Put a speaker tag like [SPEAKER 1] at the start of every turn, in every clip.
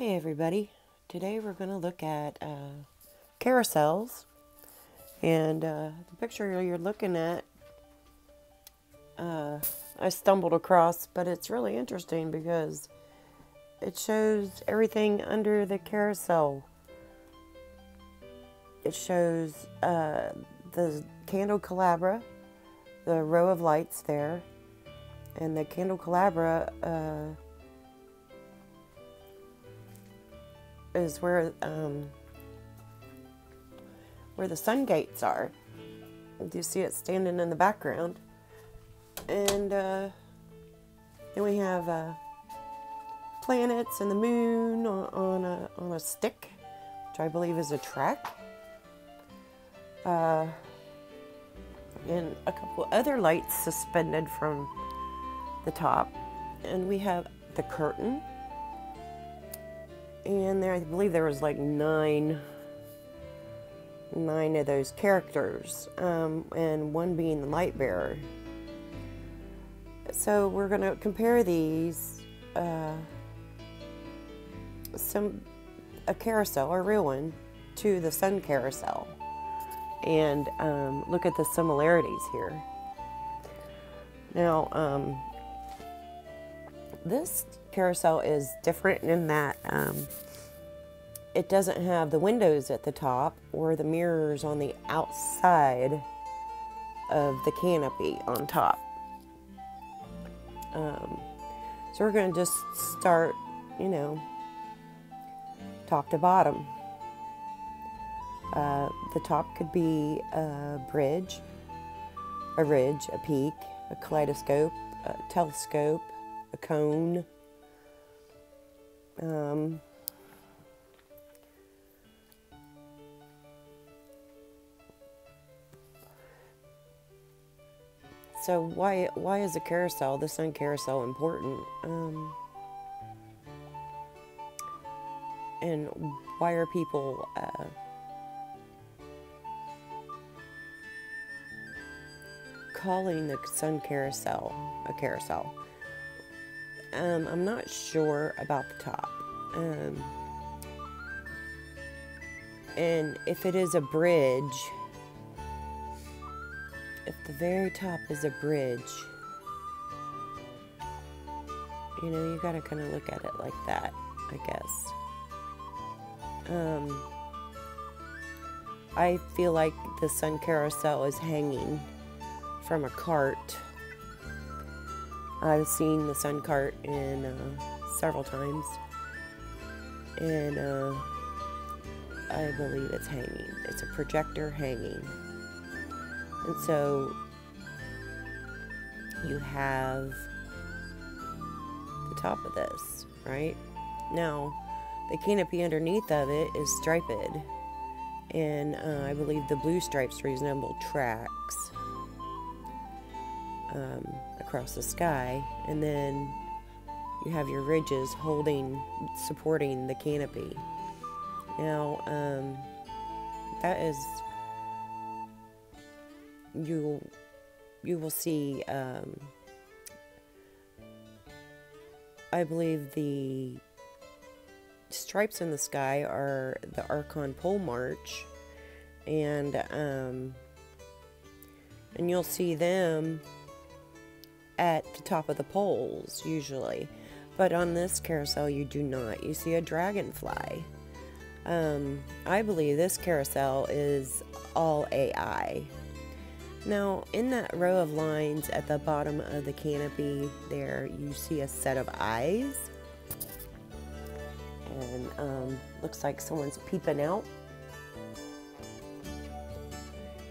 [SPEAKER 1] Hey everybody, today we're going to look at carousels, and the picture you're looking at I stumbled across, but it's really interesting because it shows everything under the carousel. It shows the candelabra, the row of lights there, and the candelabra is where the sun gates are. You see it standing in the background, and then we have planets and the moon on a stick, which I believe is a track, and a couple other lights suspended from the top, and we have the curtain. And there, I believe there was like nine of those characters, and one being the light bearer. So we're going to compare these, a carousel, a real one, to the sun carousel, and look at the similarities here. Now, this carousel is different in that it doesn't have the windows at the top or the mirrors on the outside of the canopy on top. So we're going to just start, top to bottom. The top could be a bridge, a ridge, a peak, a kaleidoscope, a telescope, a cone. So why is the carousel, the sun carousel, important? And why are people calling the sun carousel a carousel? I'm not sure about the top. And if it is a bridge, if the very top is a bridge, you gotta kind of look at it like that, I guess. I feel like the sun carousel is hanging from a cart. I've seen the sun cart several times, and I believe it's hanging. It's a projector hanging. And so you have the top of this, right? Now, the canopy underneath of it is striped, and I believe the blue stripes resemble tracks across the sky, and then you have your ridges supporting the canopy. Now, that is, you will see, I believe the stripes in the sky are the Archon Pole March, and you'll see them at the top of the poles usually, but on this carousel you do not. You see a dragonfly. I believe this carousel is all AI. Now, in that row of lines at the bottom of the canopy there, you see a set of eyes, and looks like someone's peeping out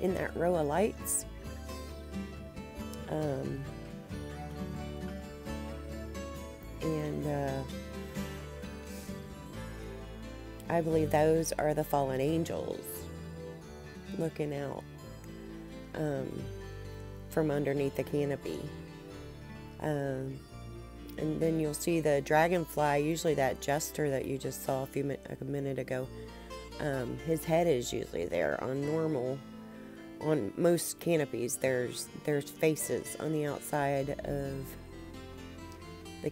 [SPEAKER 1] in that row of lights. I believe those are the fallen angels looking out from underneath the canopy. And then you'll see the dragonfly, usually that jester that you just saw a minute ago. His head is usually there on most canopies. There's faces on the outside of the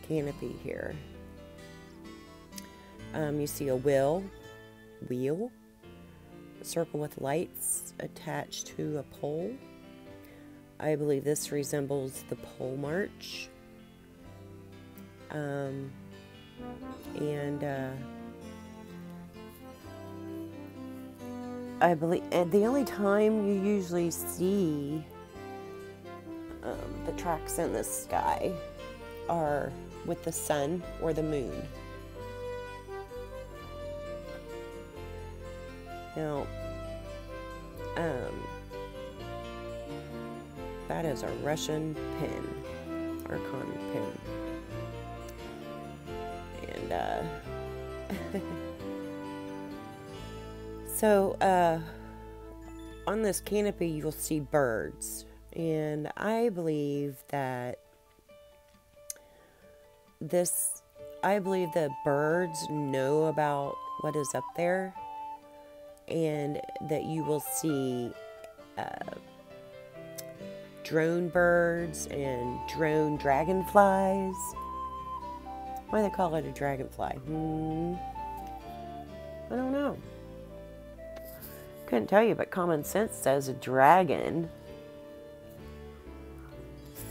[SPEAKER 1] canopy here. You see a wheel, a circle with lights attached to a pole. I believe this resembles the pole march. I believe the only time you usually see the tracks in the sky are with the sun or the moon. Now, that is a Russian pin, Archon pin. And, so, on this canopy, you'll see birds. And I believe that the birds know about what is up there, and that you will see drone birds and drone dragonflies. Why do they call it a dragonfly? I don't know. Couldn't tell you, but common sense says a dragon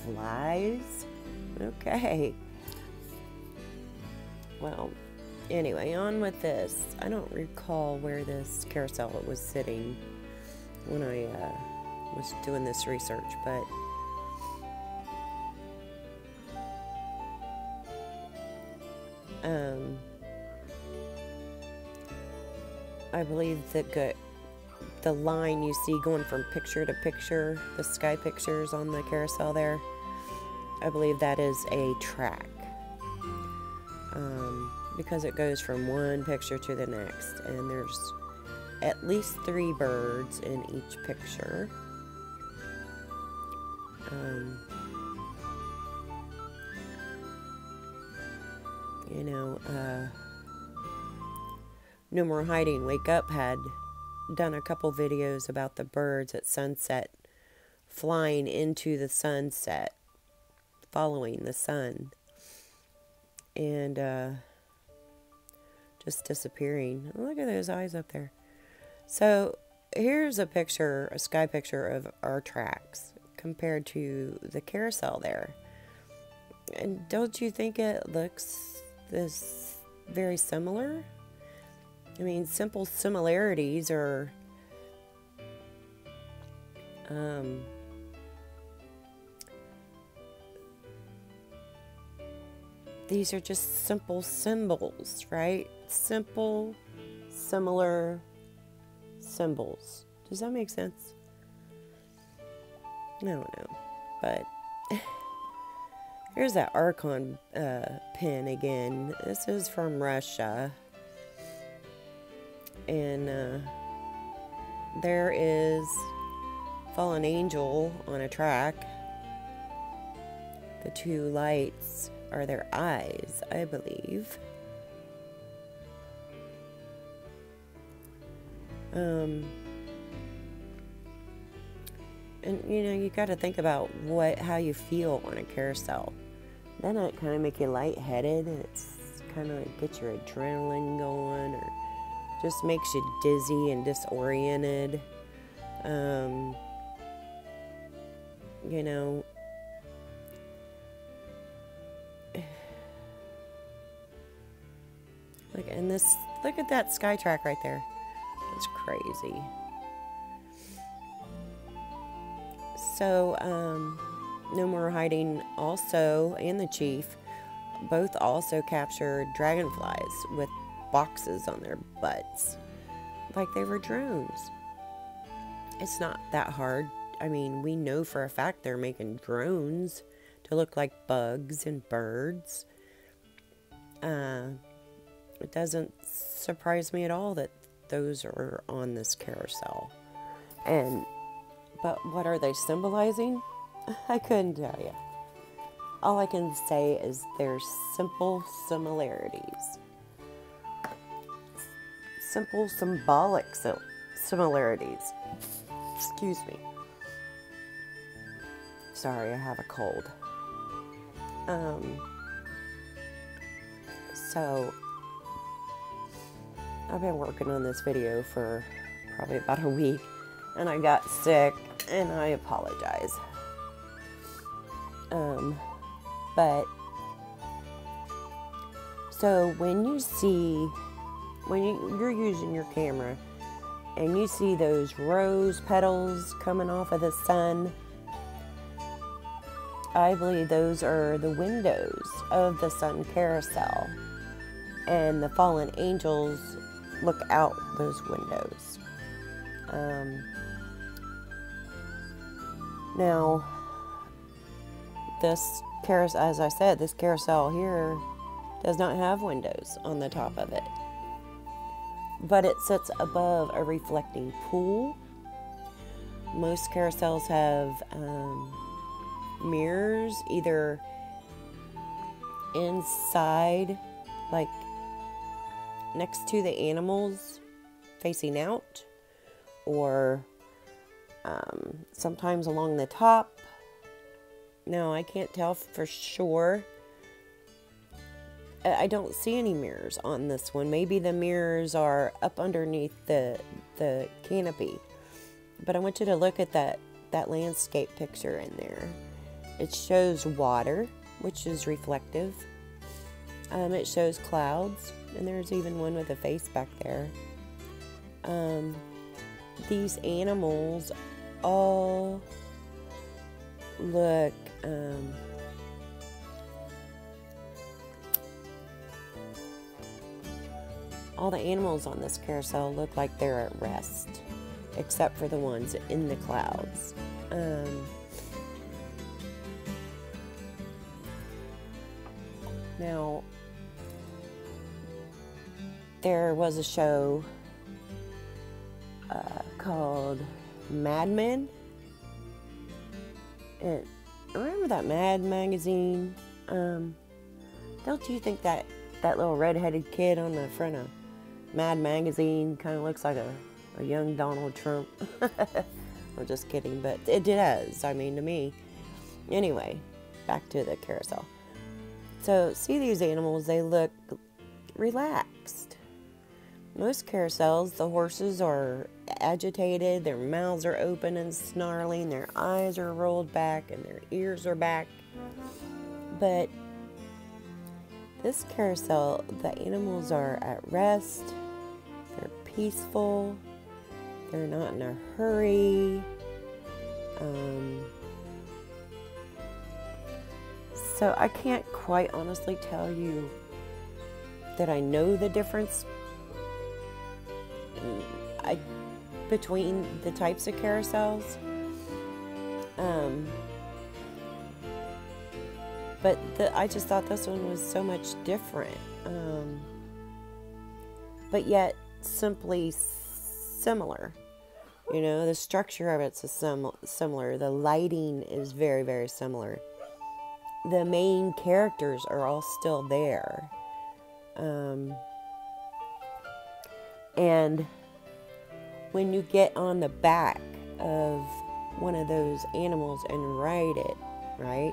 [SPEAKER 1] flies. Okay. Well, anyway, on with this. I don't recall where this carousel was sitting when I was doing this research, but I believe that the line you see going from picture to picture, the sky pictures on the carousel there, I believe that is a track. Because it goes from one picture to the next, and there's at least 3 birds in each picture. No More Hiding, Wake Up had done a couple videos about the birds at sunset flying into the sunset, following the sun, and just disappearing. Look at those eyes up there. So here's a picture, a sky picture of our tracks compared to the carousel there. And don't you think it looks this very similar? I mean, simple similarities are these are just simple symbols, right? Simple, similar symbols. Does that make sense? I don't know. But here's that Archon pin again. This is from Russia. And there is Fallen Angel on a track. The 2 lights are their eyes, I believe. And you got to think about how you feel on a carousel. Doesn't it kind of make you lightheaded? It's kind of gets your adrenaline going, or just makes you dizzy and disoriented. Look at that sky track right there. It's crazy. So, No More Hiding also, and the Chief, both also captured dragonflies with boxes on their butts, like they were drones. It's not that hard. I mean, we know for a fact they're making drones to look like bugs and birds. It doesn't surprise me at all that those are on this carousel. But what are they symbolizing? I couldn't tell you. All I can say is there's simple similarities. Simple symbolic similarities. Excuse me. Sorry, I have a cold. So I've been working on this video for probably about a week, and I got sick, and I apologize. But so when you're using your camera and you see those rose petals coming off of the sun, I believe those are the windows of the sun carousel, and the fallen angels look out those windows. Now, this carousel, as I said, this carousel here does not have windows on the top of it, but it sits above a reflecting pool. Most carousels have mirrors, either inside, like next to the animals facing out, or sometimes along the top. Now, I can't tell for sure. I don't see any mirrors on this one. Maybe the mirrors are up underneath the canopy. But I want you to look at that landscape picture in there. It shows water, which is reflective. It shows clouds, and there's even one with a face back there. These animals all look all the animals on this carousel look like they're at rest, except for the ones in the clouds. Now, there was a show called Mad Men. And remember that Mad magazine? Don't you think that little red-headed kid on the front of Mad magazine kind of looks like a young Donald Trump? I'm just kidding, but it does. I mean, to me. Anyway, back to the carousel. So, see these animals, they look relaxed. Most carousels, the horses are agitated, their mouths are open and snarling, their eyes are rolled back, and their ears are back. But this carousel, the animals are at rest, they're peaceful, they're not in a hurry. So I can't quite honestly tell you that I know the difference between the types of carousels. But I just thought this one was so much different. But yet simply similar. You know, the structure of it's similar. The lighting is very, very similar. The main characters are all still there. And when you get on the back of one of those animals and ride it, right,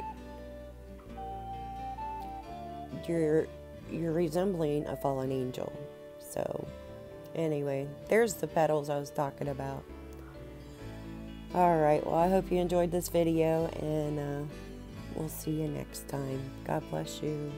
[SPEAKER 1] you're resembling a fallen angel. So anyway, there's the petals I was talking about. Alright, well, I hope you enjoyed this video, and we'll see you next time. God bless you.